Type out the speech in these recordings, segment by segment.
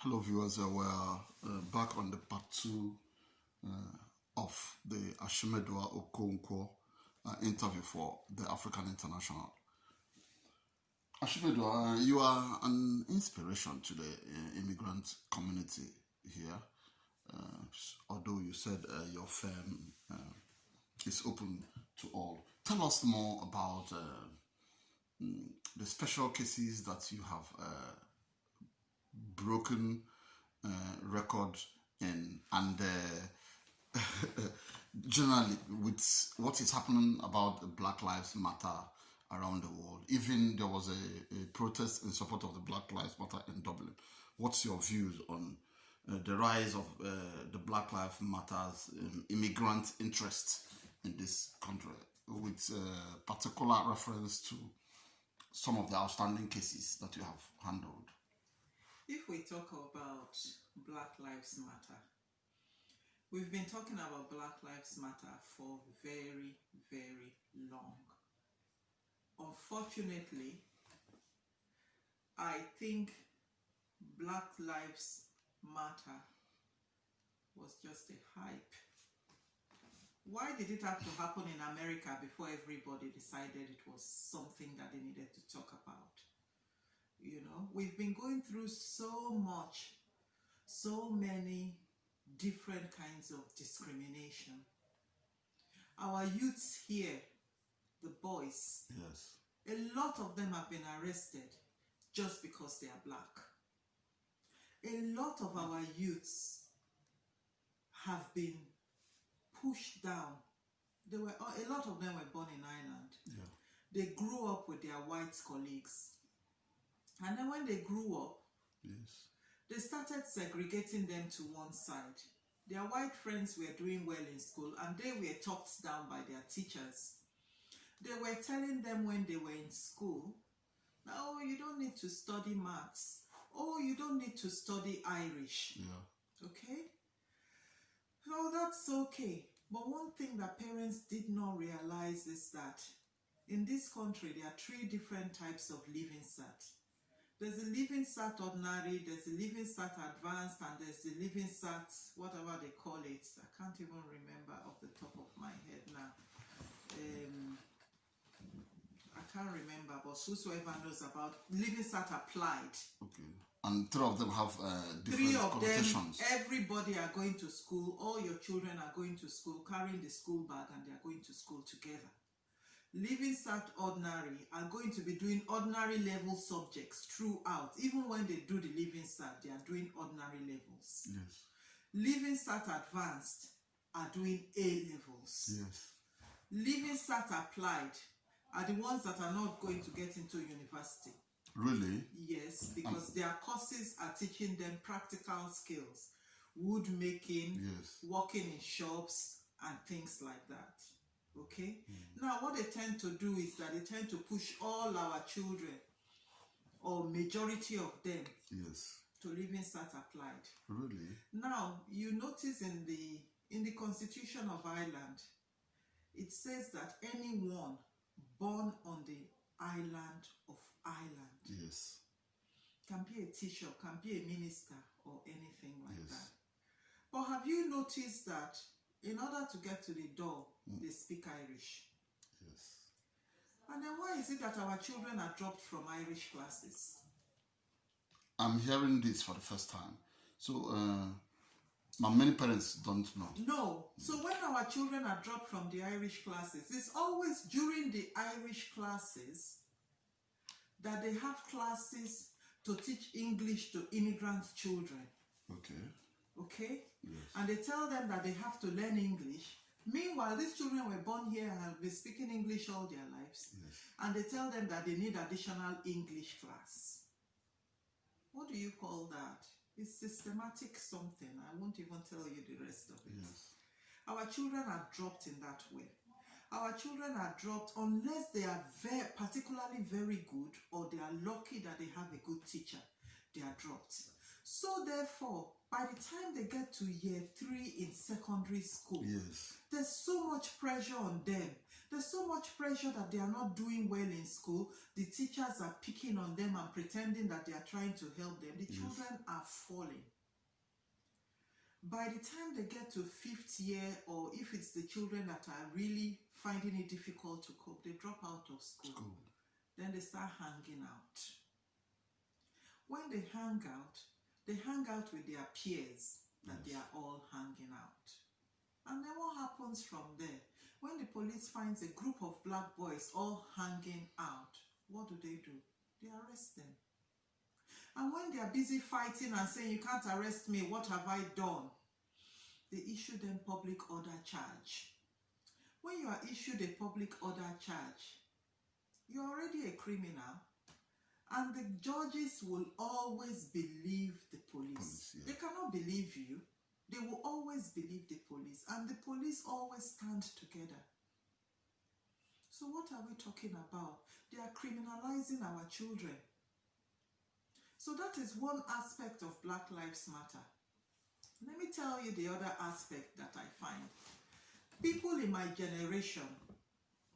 Hello viewers, we're back on the part 2 of the Ashimedua Okonkwo interview for the African International. Ashimedua, you are an inspiration to the immigrant community here, although you said your firm is open to all. Tell us more about the special cases that you have broken record in, and generally with what is happening about Black Lives Matter around the world. Even there was a protest in support of the Black Lives Matter in Dublin. What's your views on the rise of the Black Lives Matter's immigrant interest in this country, with particular reference to some of the outstanding cases that you have handled? If we talk about Black Lives Matter, we've been talking about Black Lives Matter for very, very long. Unfortunately, I think Black Lives Matter was just a hype. Why did it have to happen in America before everybody decided it was something that they needed to talk about? You know, we've been going through so much, so many different kinds of discrimination. Our youths here, the boys, Yes, a lot of them have been arrested just because they are black. A lot of our youths have been pushed down. A lot of them were born in Ireland. yeah. They grew up with their white colleagues. And then when they grew up, Yes, they started segregating them to one side. Their white friends were doing well in school and they were talked down by their teachers. They were telling them when they were in school, oh, you don't need to study maths. Oh, you don't need to study Irish. yeah. Okay? No, that's okay. But one thing that parents did not realize is that in this country, there are 3 different types of living cert. There's a living cert ordinary, there's a living cert advanced, and there's a living cert, whatever they call it. I can't even remember off the top of my head now. I can't remember, but whosoever knows about living cert applied. Okay. And 3 of them have different 3 of connotations. them, everybody are going to school, all your children are going to school, carrying the school bag, and they are going to school together. Living Cert Ordinary are going to be doing ordinary level subjects throughout. Even when they do the Living Cert, they are doing ordinary levels. Yes, Living Cert Advanced are doing A levels. yes. Living Cert Applied are the ones that are not going to get into university. Really? Yes, because their courses are teaching them practical skills, wood making, Yes. working in shops, and things like that. Okay? Now, what they tend to do is that they tend to push all our children, or majority of them, Yes. to Living Cert Applied. Really? Now, you notice in the Constitution of Ireland, it says that anyone born on the island of Ireland Yes. can be a teacher, can be a minister, or anything like Yes. that. But have you noticed that in order to get to the door, they speak Irish? Yes. And then why is it that our children are dropped from Irish classes? I'm hearing this for the first time. So, many parents don't know. No. So when our children are dropped from the Irish classes, it's always during the Irish classes that they have classes to teach English to immigrant children. Okay. Okay? Yes. And they tell them that they have to learn English. Meanwhile, these children were born here and have been speaking English all their lives. Yes. And they tell them that they need additional English class. What do you call that? It's systematic something. I won't even tell you the rest of it. Yes. Our children are dropped in that way. Our children are dropped unless they are particularly very good, or they are lucky that they have a good teacher. They are dropped. So therefore, by the time they get to year 3 in secondary school, Yes. there's so much pressure on them There's so much pressure that they are not doing well in school. The teachers are picking on them and pretending that they are trying to help them. The children are falling. By the time they get to 5th year, or if it's the children that are really finding it difficult to cope, they drop out of school. Then they start hanging out. When they hang out with their peers that they are all hanging out. And then what happens from there? When the police finds a group of black boys all hanging out, what do? They arrest them. And when they are busy fighting and saying, you can't arrest me, what have I done? They issue them public order charge. When you are issued a public order charge, you're already a criminal, and the judges will always believe the police. They cannot believe you. They will always believe the police, and the police always stand together. So what are we talking about? They are criminalizing our children. So that is one aspect of Black Lives Matter. Let me tell you the other aspect that I find. People in my generation,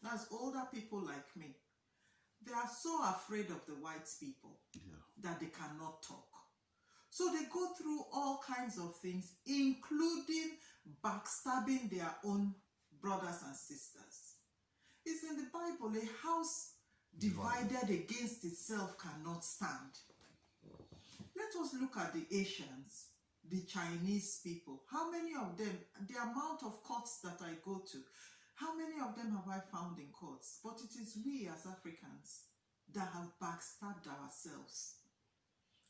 that's older people like me, they are so afraid of the white people that they cannot talk. So they go through all kinds of things, including backstabbing their own brothers and sisters. It's in the Bible, a house divided against itself cannot stand. Let us look at the Asians, the Chinese people. How many of them, the amount of courts that I go to, how many of them have I found in courts? But it is we as Africans that have backstabbed ourselves.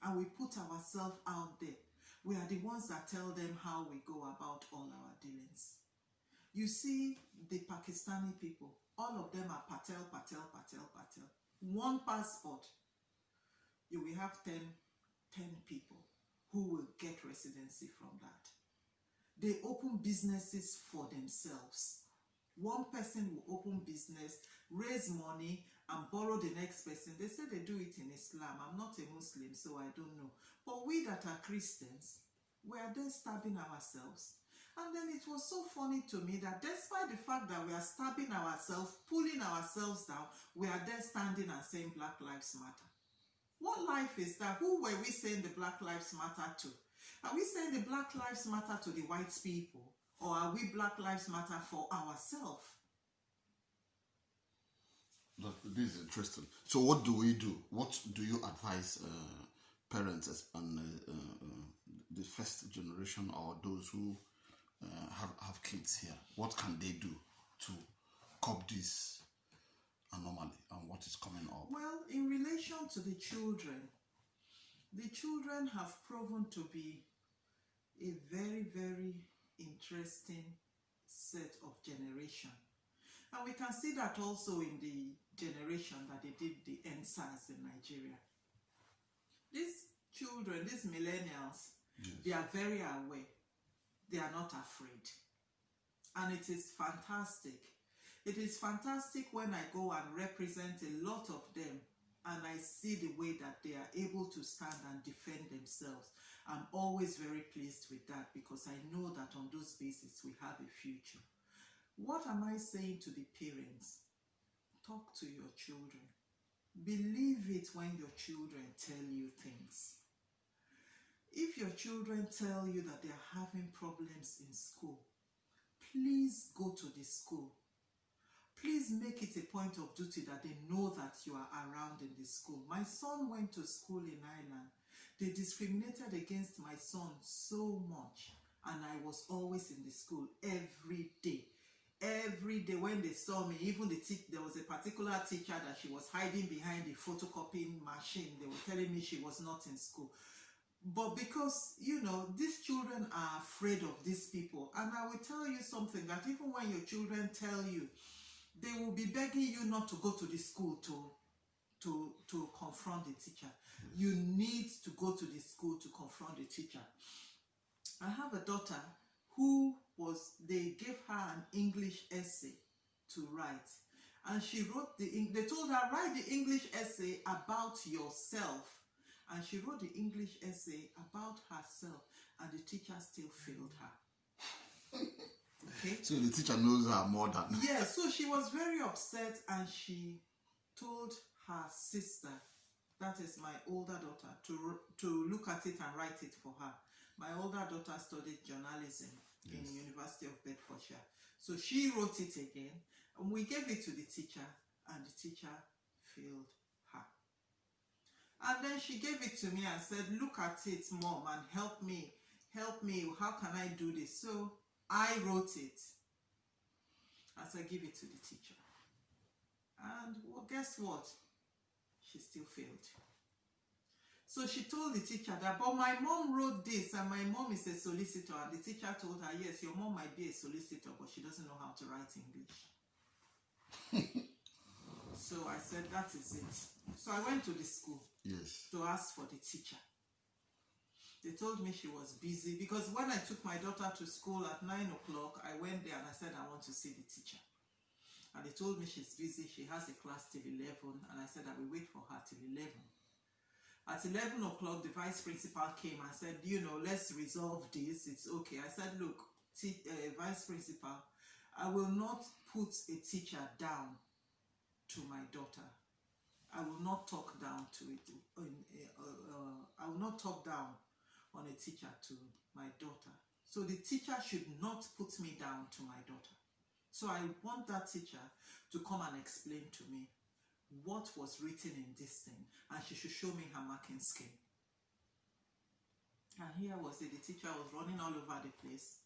And we put ourselves out there. We are the ones that tell them how we go about all our dealings. You see the Pakistani people, all of them are Patel. One passport, you will have 10 people who will get residency from that. They open businesses for themselves. One person will open business, raise money, and borrow the next person. They say they do it in Islam. I'm not a Muslim, so I don't know. But we that are Christians, we are there stabbing ourselves. And then it was so funny to me that despite the fact that we are stabbing ourselves, pulling ourselves down, we are there standing and saying Black Lives Matter. What life is that? Who were we saying the Black Lives Matter to? Are we saying the Black Lives Matter to the white people? Or are we Black Lives Matter for ourselves? This is interesting. So what do we do? What do you advise parents and the first generation or those who have kids here? What can they do to curb this anomaly and what is coming up? Well, in relation to the children have proven to be a very, very interesting set of generation. And we can see that also in the generation that they did the NSAS in Nigeria. These children, these millennials, they are very aware. They are not afraid. And it is fantastic. It is fantastic when I go and represent a lot of them and I see the way that they are able to stand and defend themselves. I'm always very pleased with that because I know that on those bases we have a future. What am I saying to the parents? Talk to your children. Believe it when your children tell you things. If your children tell you that they are having problems in school, please go to the school. Please make it a point of duty that they know that you are around in the school. My son went to school in Ireland. They discriminated against my son so much, and I was always in the school every day. Every day when they saw me, even there was a particular teacher that she was hiding behind the photocopying machine. They were telling me she was not in school. But because, you know, these children are afraid of these people. And I will tell you something, that even when your children tell you, they will be begging you not to go to the school to confront the teacher. You need to go to the school to confront the teacher. I have a daughter who they gave her an English essay to write. And she wrote they told her, write the English essay about yourself. And she wrote the English essay about herself, and the teacher still failed her. Okay. So the teacher knows her more than. Yeah, so she was very upset and she told her sister, that is my older daughter, to look at it and write it for her. My older daughter studied journalism in University of Bedfordshire. So she wrote it again and we gave it to the teacher and the teacher failed her. And then she gave it to me and said, look at it, Mom, and help me. How can I do this? So I wrote it. I said, give it to the teacher. And well, guess what? She still failed. So she told the teacher that, but my mom wrote this and my mom is a solicitor. And the teacher told her, yes, your mom might be a solicitor, but she doesn't know how to write English. So I said, that is it. So I went to the school to ask for the teacher. They told me she was busy because when I took my daughter to school at 9 o'clock, I went there and I said, I want to see the teacher. And they told me she's busy, she has a class till 11, and I said I will wait for her till 11. At 11 o'clock, the vice principal came and said, let's resolve this, it's okay. I said, look, vice principal, I will not put a teacher down to my daughter. I will not talk down to it. I will not talk down on a teacher to my daughter. So the teacher should not put me down to my daughter. So I want that teacher to come and explain to me what was written in this thing, and she should show me her marking scheme. And here was it, the teacher was running all over the place.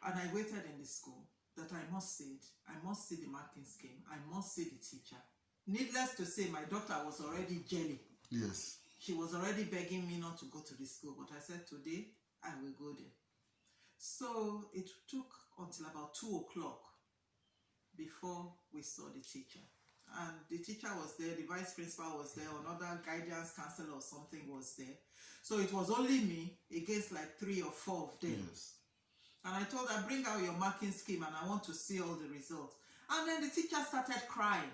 And I waited in the school that I must see it. I must see the marking scheme. I must see the teacher. Needless to say, my daughter was already jelly. Yes. She was already begging me not to go to the school, but I said, today, I will go there. So it took until about 2 o'clock before we saw the teacher. And the teacher was there, the vice principal was there, another guidance counselor or something was there. So it was only me against like 3 or 4 of them. Yes. And I told her, bring out your marking scheme and I want to see all the results. And then the teacher started crying.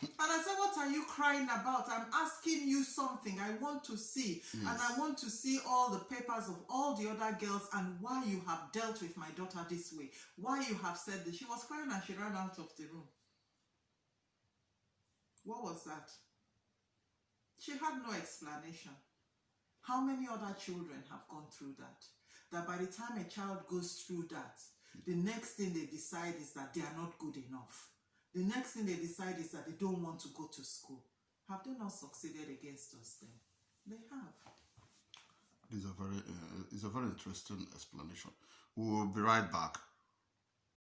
And I said, what are you crying about? I'm asking you something I want to see. Yes. And I want to see all the papers of all the other girls and why you have dealt with my daughter this way. Why you have said this. She was crying and she ran out of the room. What was that? She had no explanation. How many other children have gone through that? That by the time a child goes through that, the next thing they decide is that they are not good enough. The next thing they decide is that they don't want to go to school. Have they not succeeded against us then? They have. It's a very interesting explanation. We will be right back.